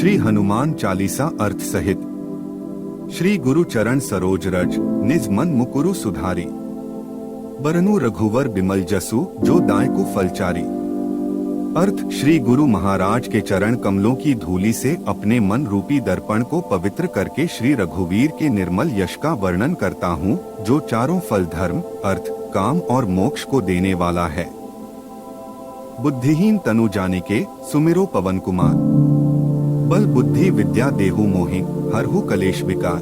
श्री हनुमान चालीसा अर्थ सहित। श्री गुरु चरण सरोज रज, निज मन मुकुरु सुधारी। बरनु रघुवर बिमल जसु, जो दायकु फलचारी। अर्थ, श्री गुरु महाराज के चरण कमलों की धूलि से अपने मन रूपी दर्पण को पवित्र करके श्री रघुवीर के निर्मल यश का वर्णन करता हूँ, जो चारों फल धर्म, अर्थ, काम और मोक्ष को देने वाला है। बुद्धिहीन तनु जानिके, सुमिरो पवन कुमार। बल बुद्धि विद्या देहु मोहि, हरहु कलेश विकार।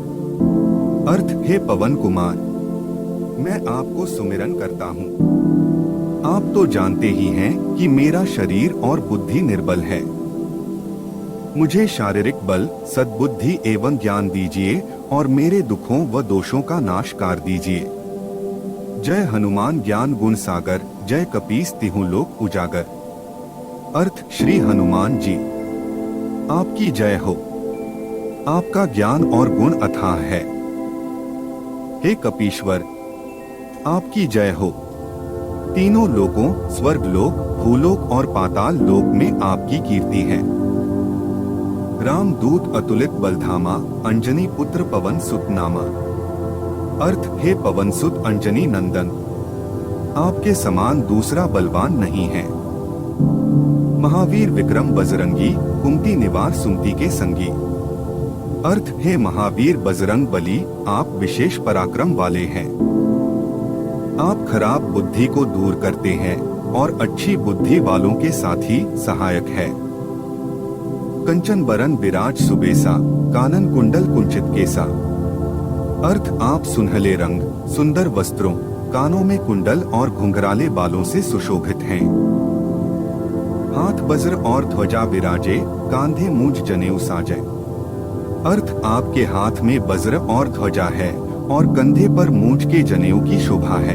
अर्थ, हे पवन कुमार, मैं आपको सुमिरन करता हूँ। आप तो जानते ही हैं कि मेरा शरीर और बुद्धि निर्बल है। मुझे शारीरिक बल, सद्बुद्धि एवं ज्ञान दीजिए और मेरे दुखों व दोषों का नाश कर दीजिए। जय हनुमान ज्ञान गुण सागर, जय कपीस तिहु लोक उजागर। अर्थ, श्री हनुमान जी, आपकी जय हो। आपका ज्ञान और गुण अथाह है। हे कपीश्वर, आपकी जय हो। तीनों लोकों, स्वर्ग लोक, भूलोक और पाताल लोक में आपकी कीर्ति है। रामदूत अतुलित बलधामा, अंजनी पुत्र पवन सुत नामा। अर्थ, हे पवन सुत अंजनी नंदन, आपके समान दूसरा बलवान नहीं है। महावीर विक्रम बजरंगी, कुमति निवार सुमति के संगी। अर्थ, हे महावीर बजरंग बली, आप विशेष पराक्रम वाले हैं। आप खराब बुद्धि को दूर करते हैं और अच्छी बुद्धि वालों के साथी सहायक है। कंचन बरन विराज सुबेसा, कानन कुंडल कुंचित केसा। अर्थ, आप सुनहले रंग, सुंदर वस्त्रों, कानों में कुंडल और घुंघराले बालों से सुशोभित हैं। हाथ वज्र और ध्वजा विराजे, कांधे मूंज जनेऊ साजे। अर्थ, आपके हाथ में वज्र और ध्वजा है और कंधे पर मूंज के जनेऊ की शोभा है।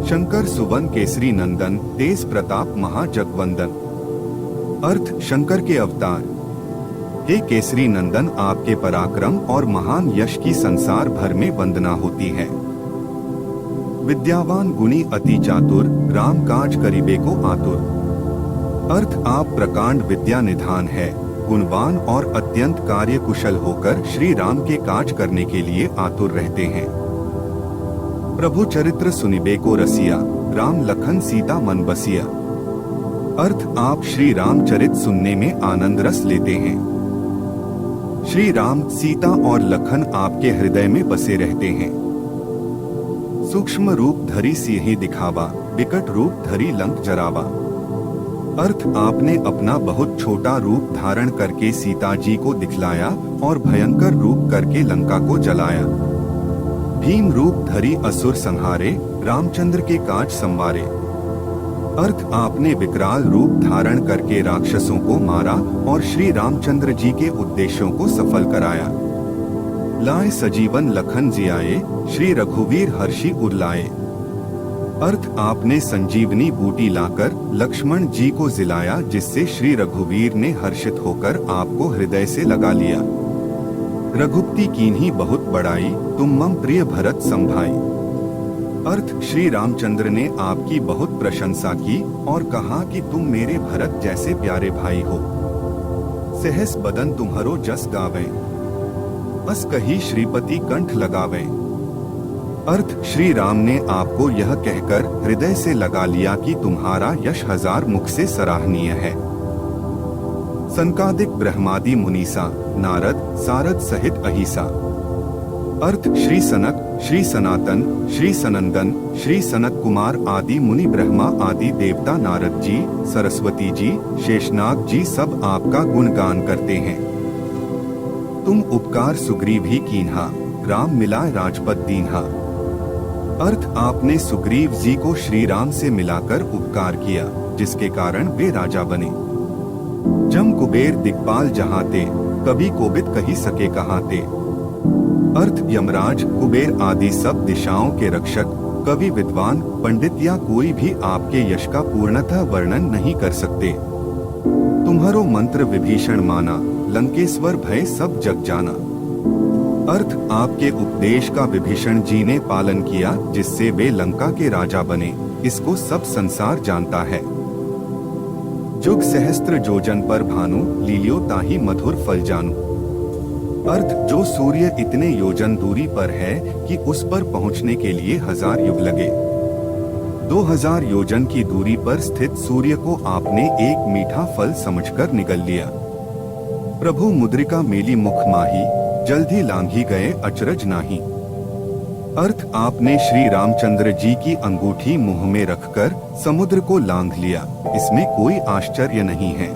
शंकर सुवन केसरी नंदन, तेज प्रताप महाजगवंदन। अर्थ, शंकर के अवतार। हे केसरी नंदन, आपके पराक्रम और महान यश की संसार भर में वंदना होती है। विद्यावान गुणी अति चातुर, राम काज करिबे को आतुर। अर्थ, आप प्रकांड विद्या निधान है, गुणवान और अत्यंत कार्य कुशल होकर श्री राम के काज करने के लिए आतुर रहते हैं। प्रभु चरित्र सुनिबे को रसिया, राम लखन सीता मन बसिया। अर्थ, आप श्री रामचरित सुनने में आनंद रस लेते हैं। श्री राम, सीता और लखन आपके हृदय में बसे रहते हैं। सूक्ष्म रूप धरी सिंहि दिखावा, विकट रूप धरी लंक जरावा। अर्थ, आपने अपना बहुत छोटा रूप धारण करके सीता जी को दिखलाया और भयंकर रूप करके लंका को जलाया। भीम रूप धरी असुर संहारे, रामचंद्र के काज संवारे। अर्थ, आपने विकराल रूप धारण करके राक्षसों को मारा और श्री रामचंद्र जी के उद्देश्यों को सफल कराया। लाए सजीवन लखन जियाए, श्री रघुवीर हर्षि उरलाए। अर्थ, आपने संजीवनी बूटी लाकर लक्ष्मण जी को जिलाया, जिससे श्री रघुवीर ने हर्षित होकर आपको हृदय से लगा लिया। रघुपति कीन्ही बहुत बड़ाई, तुम मम प्रिय भरत संभाई। अर्थ, श्री रामचंद्र ने आपकी बहुत प्रशंसा की और कहा कि तुम मेरे भरत जैसे प्यारे भाई हो। सहस बदन तुम्हारो जस गावे, अस कही श्रीपति कंठ लगावे। अर्थ, श्री राम ने आपको यह कहकर हृदय से लगा लिया कि तुम्हारा यश हजार मुख से सराहनीय है। संकादिक ब्रह्मादि मुनीसा, नारद सारद सहित अहिसा। अर्थ, श्री सनक, श्री सनातन, श्री सनंदन, श्री सनत कुमार आदि मुनि, ब्रह्मा आदि देवता, नारद जी, सरस्वती जी, शेषनाग जी सब आपका गुणगान करते हैं। तुम उपकार सुग्रीव ही कीन्हा, राम मिलाए राजपद दीन्हा। अर्थ, आपने सुग्रीव जी को श्री राम से मिलाकर उपकार किया, जिसके कारण वे राजा बने। जम कुबेर दिक्पाल जहाते, कभी कोबिद कही सके कहाते। अर्थ, यमराज, कुबेर आदि सब दिशाओं के रक्षक, कवि, विद्वान, पंडित या कोई भी आपके यश का पूर्णतः वर्णन नहीं कर सकते। तुम्हारो मंत्र विभीषण माना, लंकेश्वर भय सब जग जाना। अर्थ, आपके उपदेश का विभीषण जी ने पालन किया, जिससे वे लंका के राजा बने। इसको सब संसार जानता है। जुग सहस्त्र जोजन पर भानु, लीलियो ताही मधुर फल जानू। अर्थ जो सूर्य इतने योजन दूरी पर है कि उस पर पहुंचने के लिए 1000 युग लगे। 2000 योजन की दूरी पर स्थित सूर्य को आपने एक मीठा फल समझकर निगल लिया। प्रभु मुद्रिका मेली मुख माही, जल्दी लांघी गए अचरज नाही। अर्थ आपने श्री रामचंद्र जी की अंगूठी मुंह में रखकर समुद्र को लांघ लिया, इसमें कोई आश्चर्य नहीं है।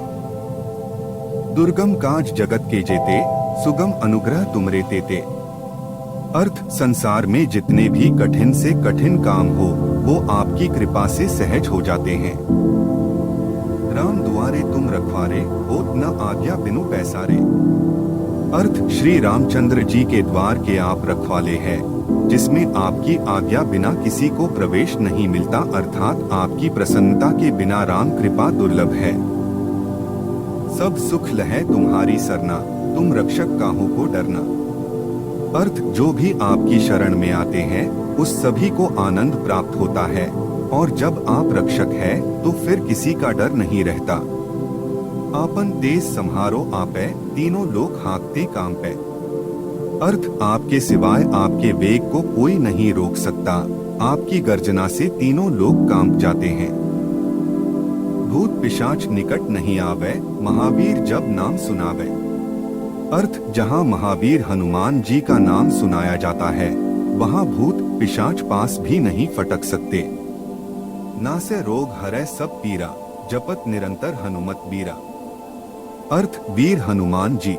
दुर्गम काज जगत के जेते, सुगम अनुग्रह तुमरे तेते। अर्थ संसार में जितने भी कठिन से कठिन काम हो वो आपकी कृपा से सहज हो जाते हैं। राम दुआरे तुम रखवारे, होत न आज्ञा बिनु पैसारे। अर्थ श्री रामचंद्र जी के द्वार के आप रखवाले हैं, जिसमें आपकी आज्ञा बिना किसी को प्रवेश नहीं मिलता, अर्थात आपकी प्रसन्नता के बिना राम कृपा दुर्लभ है। सब सुख लहै तुम्हारी सरना, तुम रक्षक काहू को डरना। अर्थ जो भी आपकी शरण में आते हैं उस सभी को आनंद प्राप्त होता है, और जब आप रक्षक है तो फिर किसी का डर नहीं रहता। आपन तेज संहारो आपे, तीनों लोग हाँकते काम पे। अर्थ आपके सिवाय आपके वेग को कोई नहीं रोक सकता, आपकी गर्जना से तीनों लोग कांप जाते हैं। भूत पिशाच निकट नहीं आवे, महावीर जब नाम सुनावे। अर्थ जहाँ महावीर हनुमान जी का नाम सुनाया जाता है वहाँ भूत पिशाच पास भी नहीं फटक सकते। नासे रोग हरै सब पीरा, जपत निरंतर हनुमत बीरा। अर्थ वीर हनुमान जी,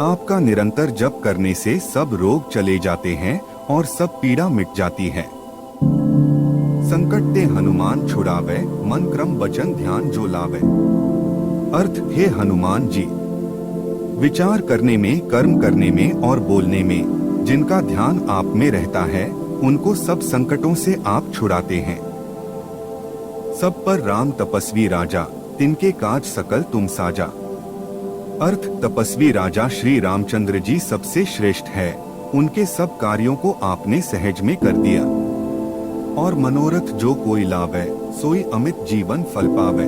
आपका निरंतर जप करने से सब रोग चले जाते हैं और सब पीड़ा मिट जाती है। संकट ते हनुमान छुड़ावे, मन क्रम वचन ध्यान जो लावे। अर्थ हे हनुमान जी, विचार करने में, कर्म करने में और बोलने में जिनका ध्यान आप में रहता है उनको सब संकटों से आप छुड़ाते हैं। सब पर राम तपस्वी राजा, तिनके काज सकल तुम साजा। अर्थ तपस्वी राजा श्री रामचंद्र जी सबसे श्रेष्ठ है, उनके सब कार्यों को आपने सहज में कर दिया। और मनोरथ जो कोई लावे, सोई अमित जीवन फल पावे।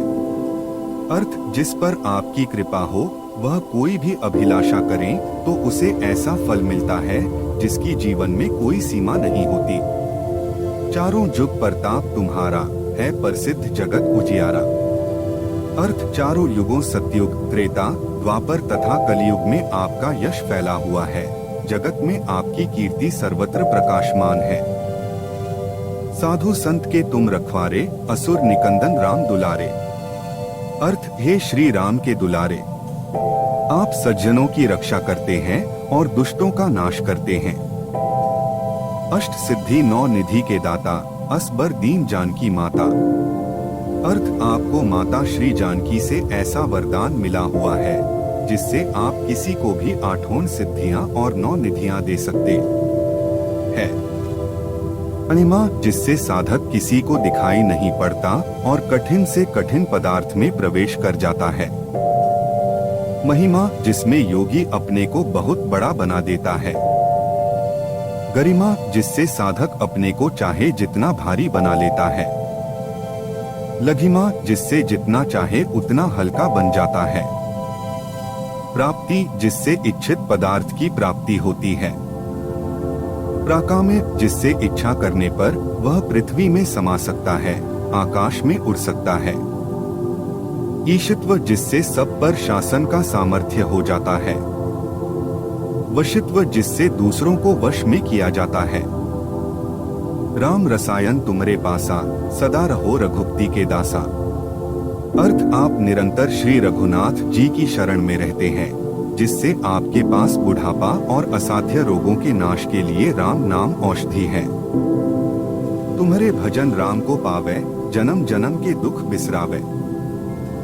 अर्थ जिस पर आपकी कृपा हो वह कोई भी अभिलाषा करे तो उसे ऐसा फल मिलता है जिसकी जीवन में कोई सीमा नहीं होती। चारों जुग प्रताप तुम्हारा, है प्रसिद्ध जगत उजियारा। अर्थ चारों युगों सतयुग, त्रेता, द्वापर तथा कलयुग में आपका यश फैला हुआ है, जगत में आपकी कीर्ति सर्वत्र प्रकाशमान है। साधु संत के तुम रखवारे, असुर निकंदन राम दुलारे। अर्थ हे श्री राम के दुलारे, आप सज्जनों की रक्षा करते हैं और दुष्टों का नाश करते हैं। अष्ट सिद्धि 9 निधि के दाता, असबर दीन जानकी माता। अर्थ आपको माता श्री जानकी से ऐसा वरदान मिला हुआ है जिससे आप किसी को भी 8 सिद्धियां और 9 निधियां दे सकते हैं। अनिमा जिससे साधक किसी को दिखाई नहीं पड़ता और कठिन से कठिन पदार्थ में प्रवेश कर जाता है। महिमा जिसमें योगी अपने को बहुत बड़ा बना देता है। गरिमा जिससे साधक अपने को चाहे जितना भारी बना लेता है। लघिमा जिससे जितना चाहे उतना हल्का बन जाता है। प्राप्ति जिससे इच्छित पदार्थ की प्राप्ति होती है। प्राकाम्य जिससे इच्छा करने पर वह पृथ्वी में समा सकता है, आकाश में उड़ सकता है। ईशित्व जिससे सब पर शासन का सामर्थ्य हो जाता है। वशित्व जिससे दूसरों को वश में किया जाता है। राम रसायन तुमरे पासा, सदा रहो रघुपति के दासा। अर्थ आप निरंतर श्री रघुनाथ जी की शरण में रहते हैं, जिससे आपके पास बुढ़ापा और असाध्य रोगों के नाश के लिए राम नाम औषधि है। तुम्हारे भजन राम को पावे, जन्म जन्म के दुख बिसरावे।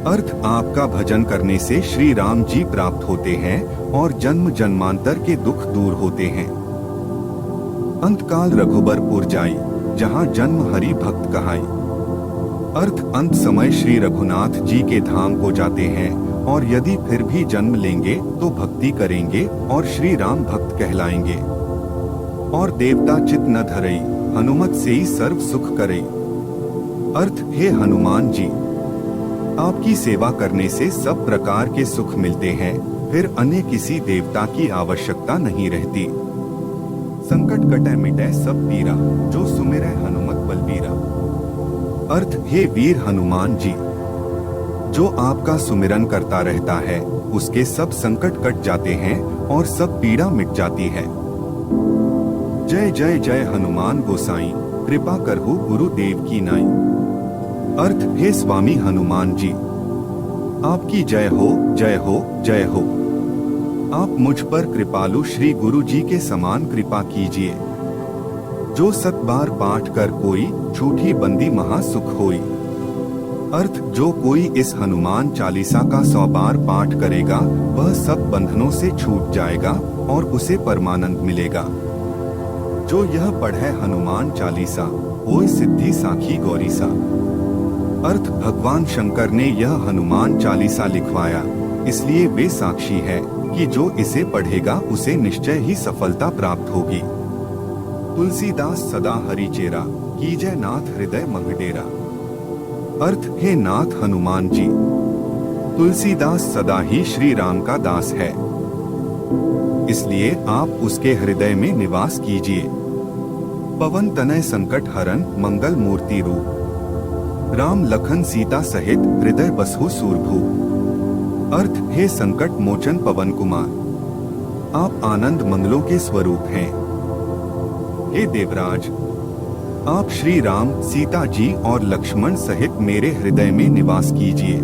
अर्थ आपका भजन करने से श्री राम जी प्राप्त होते हैं और जन्म जन्मांतर के दुख दूर होते हैं। अंतकाल रघुबरपुर जाई, जहाँ जन्म हरि भक्त कहाई। अर्थ अंत समय श्री रघुनाथ जी के धाम को जाते हैं और यदि फिर भी जन्म लेंगे तो भक्ति करेंगे और श्री राम भक्त कहलाएंगे। और देवता चित न धरई, हनुमत से ही सर्व सुख करई। अर्थ हे हनुमान जी, आपकी सेवा करने से सब प्रकार के सुख मिलते हैं, फिर अन्य किसी देवता की आवश्यकता नहीं रहती। संकट कटै मिटै सब पीरा, जो सुमिरै हनुमत बलबीरा। अर्थ, हे वीर हनुमान जी, जो आपका सुमिरन करता रहता है उसके सब संकट कट जाते हैं और सब पीड़ा मिट जाती है। जय जय जय हनुमान गोसाई, कृपा करहु गुरुदेव की नाई। अर्थ, हे स्वामी हनुमान जी, आपकी जय हो जय हो जय हो। आप मुझ पर कृपालु श्री गुरु जी के समान कृपा कीजिए। जो 7 बार पाठ कर कोई, झूठी बंदी महासुख होई। अर्थ, जो कोई इस हनुमान चालीसा का 100 बार पाठ करेगा वह सब बंधनों से छूट जाएगा और उसे परमानंद मिलेगा। जो यह पढ़े हनुमान चालीसा, होय सिद्धि साखी गौरीसा। अर्थ, भगवान शंकर ने यह हनुमान चालीसा लिखवाया, इसलिए वे साक्षी है कि जो इसे पढ़ेगा उसे निश्चय ही सफलता प्राप्त होगी। तुलसीदास सदा हरि चेरा, कीजय नाथ हृदय मह डेरा। अर्थ, हे नाथ हनुमान जी, तुलसीदास सदा ही श्री राम का दास है, इसलिए आप उसके हृदय में निवास कीजिए। पवन तनय संकट हरन, मंगल मूर्ति रूप। राम लखन सीता सहित हृदय बसहु सूरभू। अर्थ, हे संकट मोचन पवन कुमार, आप आनंद मंगलों के स्वरूप हैं। हे देवराज, आप श्री राम, सीता जी और लक्ष्मण सहित मेरे हृदय में निवास कीजिए।